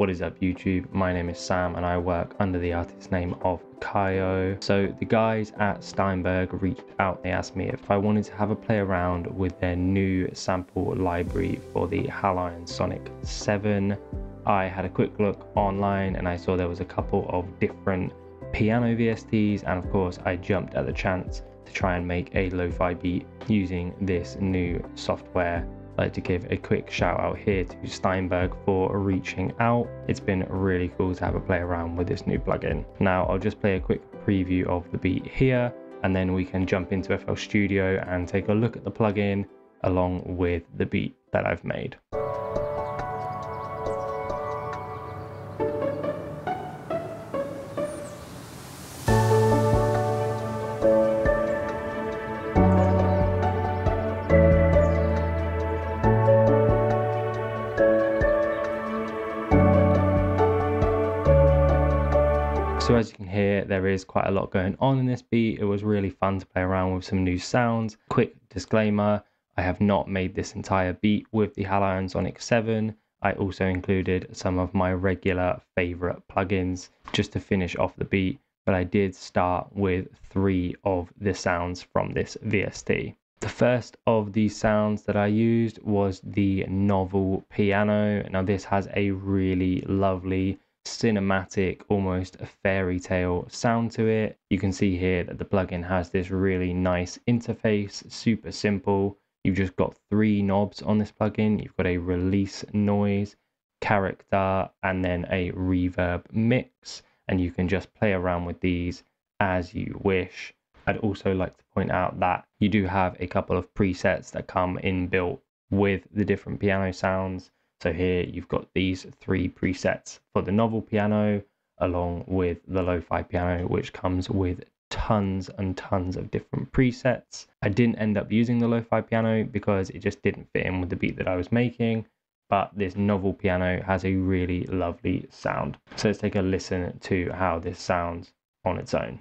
What is up YouTube? My name is Sam and I work under the artist name of Kaio. So the guys at Steinberg reached out. They asked me if I wanted to have a play around with their new sample library for the Halion Sonic 7. I had a quick look online and I saw there was a couple of different piano VSTs, and of course I jumped at the chance to try and make a lo-fi beat using this new software. I'd like to give a quick shout out here to Steinberg for reaching out. It's been really cool to have a play around with this new plugin. Now I'll just play a quick preview of the beat here, and then we can jump into FL Studio and take a look at the plugin along with the beat that I've made. So as you can hear, there is quite a lot going on in this beat. It was really fun to play around with some new sounds. Quick disclaimer, I have not made this entire beat with the Halion Sonic 7. I also included some of my regular favorite plugins just to finish off the beat, but I did start with 3 of the sounds from this VST. The first of these sounds that I used was the novel piano. Now this has a really lovely cinematic, almost a fairy tale sound to it. You can see here that the plugin has this really nice interface, super simple. You've just got 3 knobs on this plugin. You've got a release noise, character, and then a reverb mix, and you can just play around with these as you wish. I'd also like to point out that you do have a couple of presets that come inbuilt with the different piano sounds. So here you've got these 3 presets for the novel piano along with the lo-fi piano, which comes with tons and tons of different presets. I didn't end up using the lo-fi piano because it just didn't fit in with the beat that I was making, but this novel piano has a really lovely sound. So let's take a listen to how this sounds on its own.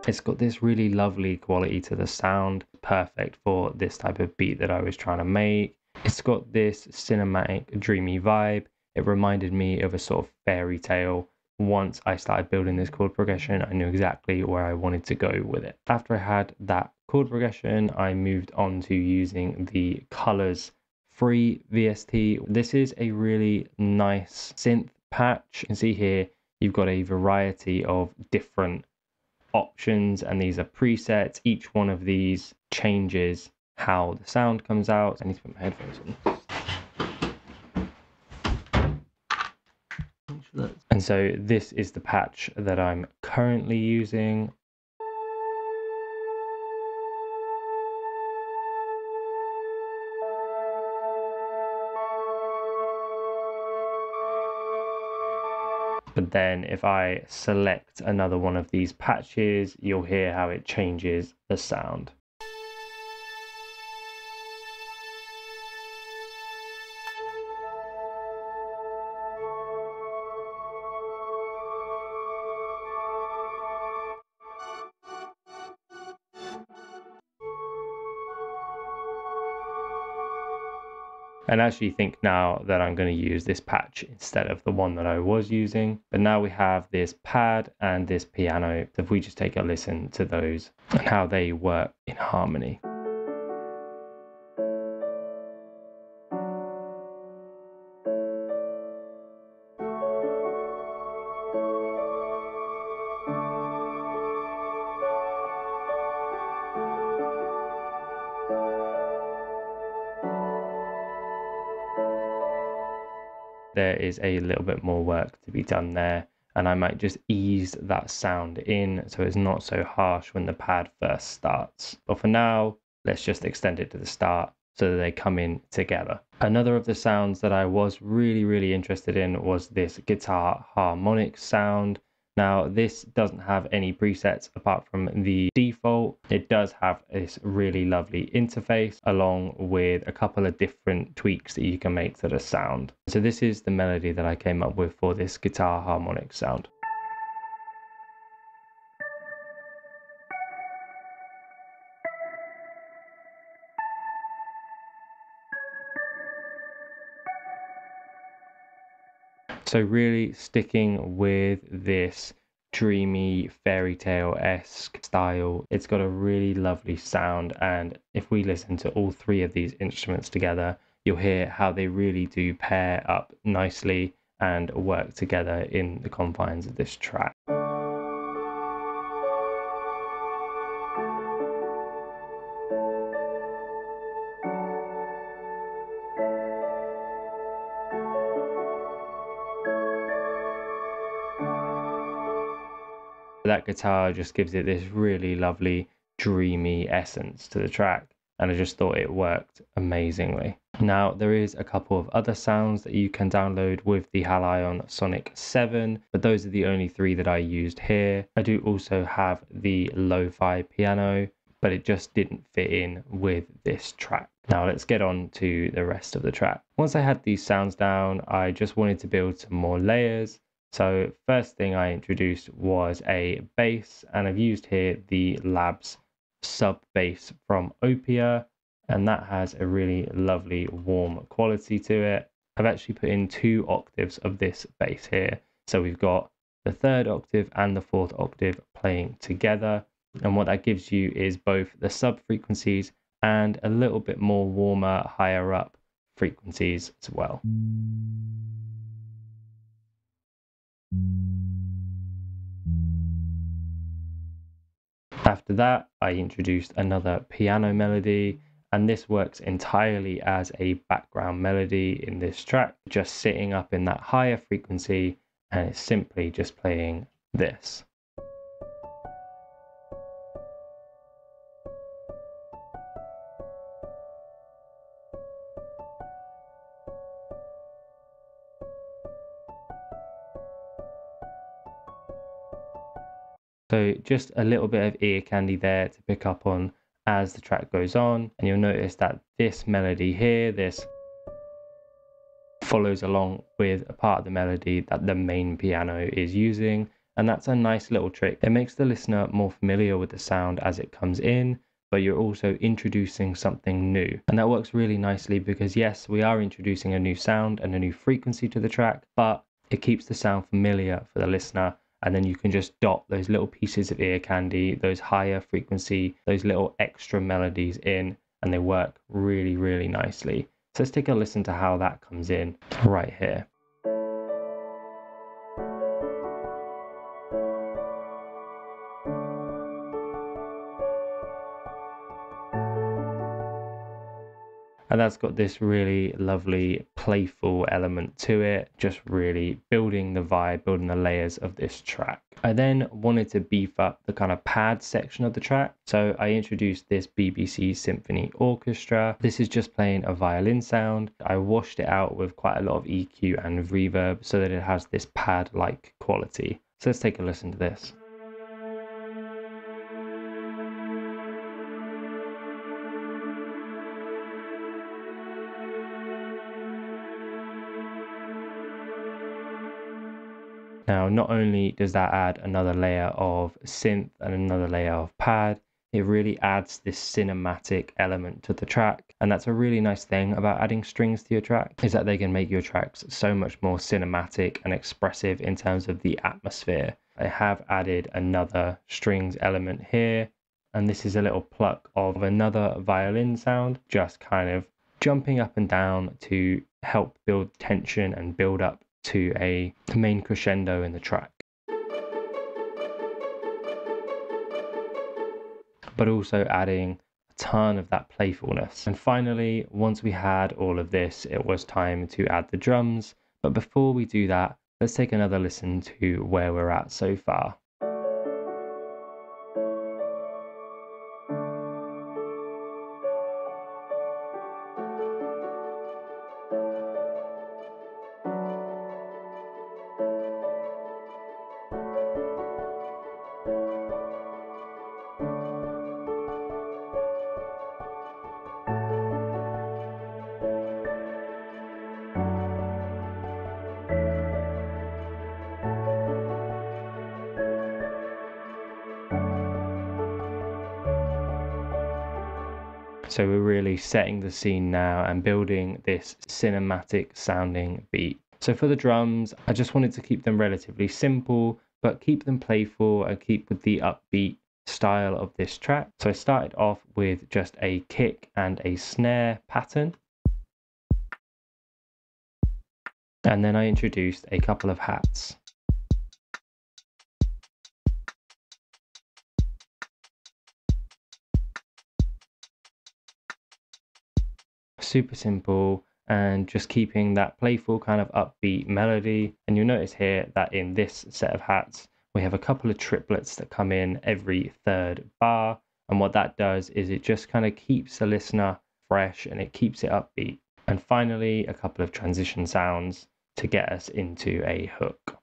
It's got this really lovely quality to the sound, perfect for this type of beat that I was trying to make. It's got this cinematic, dreamy vibe. It reminded me of a sort of fairy tale. Once I started building this chord progression, I knew exactly where I wanted to go with it. After I had that chord progression, I moved on to using the Colors Free VST. This is a really nice synth patch. You can see here, you've got a variety of different options, and these are presets. Each one of these changes how the sound comes out. I need to put my headphones on. And so this is the patch that I'm currently using. But then if I select another one of these patches, you'll hear how it changes the sound. And actually think now that I'm going to use this patch instead of the one that I was using. But now we have this pad and this piano. So if we just take a listen to those and how they work in harmony. There is a little bit more work to be done there, and I might just ease that sound in so it's not so harsh when the pad first starts. But for now, let's just extend it to the start so that they come in together. Another of the sounds that I was really interested in was this guitar harmonic sound. Now, this doesn't have any presets apart from the default. It does have this really lovely interface along with a couple of different tweaks that you can make to the sound. So this is the melody that I came up with for this guitar harmonic sound. So really sticking with this dreamy fairy tale-esque style. It's got a really lovely sound, and if we listen to all three of these instruments together, you'll hear how they really do pair up nicely and work together in the confines of this track. That guitar just gives it this really lovely dreamy essence to the track, and I just thought it worked amazingly. Now, there is a couple of other sounds that you can download with the Halion Sonic 7, but those are the only three that I used here. I do also have the lo-fi piano, but it just didn't fit in with this track. Now let's get on to the rest of the track. Once I had these sounds down, I just wanted to build some more layers. So first thing I introduced was a bass, and I've used here the Labs sub bass from Opia, and that has a really lovely warm quality to it. I've actually put in 2 octaves of this bass here. So we've got the 3rd octave and the 4th octave playing together. And what that gives you is both the sub frequencies and a little bit more warmer, higher up frequencies as well. After that, I introduced another piano melody, and this works entirely as a background melody in this track, just sitting up in that higher frequency, and it's simply just playing this. So just a little bit of ear candy there to pick up on as the track goes on, and you'll notice that this melody here, this follows along with a part of the melody that the main piano is using, and that's a nice little trick. It makes the listener more familiar with the sound as it comes in, but you're also introducing something new, and that works really nicely because yes, we are introducing a new sound and a new frequency to the track, but it keeps the sound familiar for the listener. And then you can just dot those little pieces of ear candy, those higher frequency, those little extra melodies in, and they work really, really nicely. So let's take a listen to how that comes in right here. And that's got this really lovely playful element to it, just really building the vibe, building the layers of this track. I then wanted to beef up the kind of pad section of the track, so I introduced this BBC Symphony Orchestra. This is just playing a violin sound. I washed it out with quite a lot of EQ and reverb so that it has this pad-like quality. So let's take a listen to this. Now, not only does that add another layer of synth and another layer of pad, it really adds this cinematic element to the track. And that's a really nice thing about adding strings to your track, is that they can make your tracks so much more cinematic and expressive in terms of the atmosphere. I have added another strings element here, and this is a little pluck of another violin sound, just kind of jumping up and down to help build tension and build up to a main crescendo in the track. But also adding a ton of that playfulness. And finally, once we had all of this, it was time to add the drums. But before we do that, let's take another listen to where we're at so far. So we're really setting the scene now and building this cinematic sounding beat. So for the drums, I just wanted to keep them relatively simple, but keep them playful and keep with the upbeat style of this track. So I started off with just a kick and a snare pattern. And then I introduced a couple of hats. Super simple and just keeping that playful kind of upbeat melody. And you'll notice here that in this set of hats, we have a couple of triplets that come in every third bar. And what that does is it just kind of keeps the listener fresh and it keeps it upbeat. And finally, a couple of transition sounds to get us into a hook.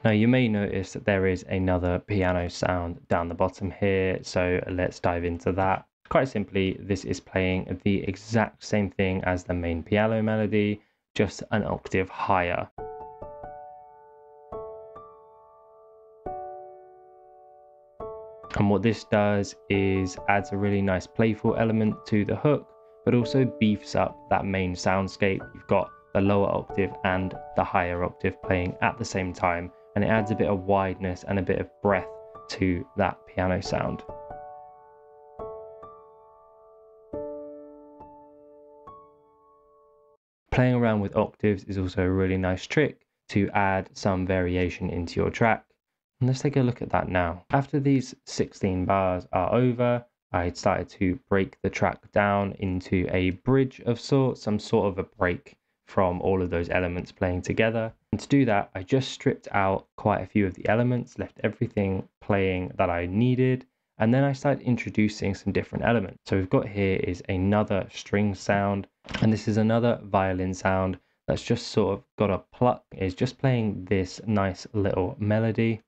Now you may notice that there is another piano sound down the bottom here, so let's dive into that. Quite simply, this is playing the exact same thing as the main piano melody, just an octave higher. And what this does is adds a really nice playful element to the hook, but also beefs up that main soundscape. You've got the lower octave and the higher octave playing at the same time, and it adds a bit of wideness and a bit of breath to that piano sound. Playing around with octaves is also a really nice trick to add some variation into your track. And let's take a look at that now. After these 16 bars are over, I started to break the track down into a bridge of sorts, some sort of a break from all of those elements playing together. And to do that, I just stripped out quite a few of the elements, left everything playing that I needed, and then I started introducing some different elements. So we've got here is another string sound, and this is another violin sound that's just sort of got a pluck, is just playing this nice little melody.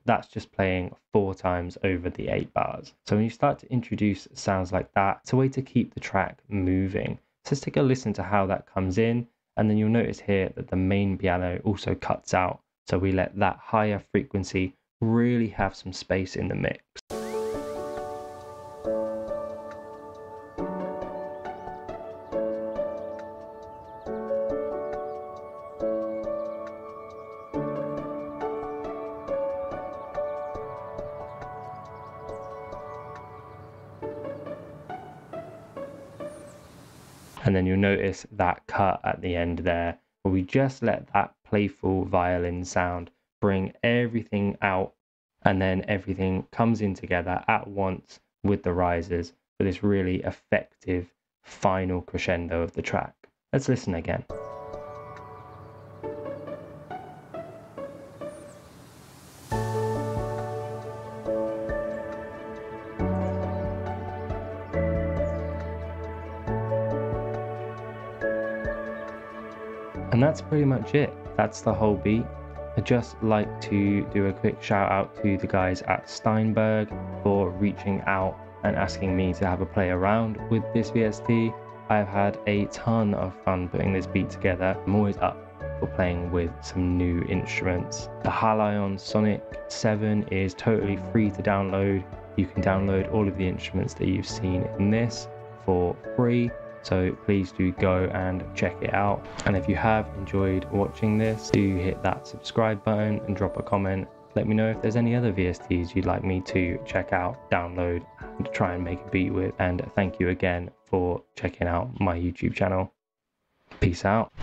That's just playing 4 times over the 8 bars. So when you start to introduce sounds like that, it's a way to keep the track moving. So let's take a listen to how that comes in, and then you'll notice here that the main piano also cuts out. So we let that higher frequency really have some space in the mix. And then you'll notice that cut at the end there, where we just let that playful violin sound bring everything out, and then everything comes in together at once with the rises for this really effective final crescendo of the track. Let's listen again. And that's pretty much it. That's the whole beat. I'd just like to do a quick shout out to the guys at Steinberg for reaching out and asking me to have a play around with this VST. I've had a ton of fun putting this beat together. I'm always up for playing with some new instruments. The Halion Sonic 7 is totally free to download. You can download all of the instruments that you've seen in this for free. So please do go and check it out. And if you have enjoyed watching this, do hit that subscribe button and drop a comment. Let me know if there's any other VSTs you'd like me to check out, download, and try and make a beat with. And thank you again for checking out my YouTube channel. Peace out.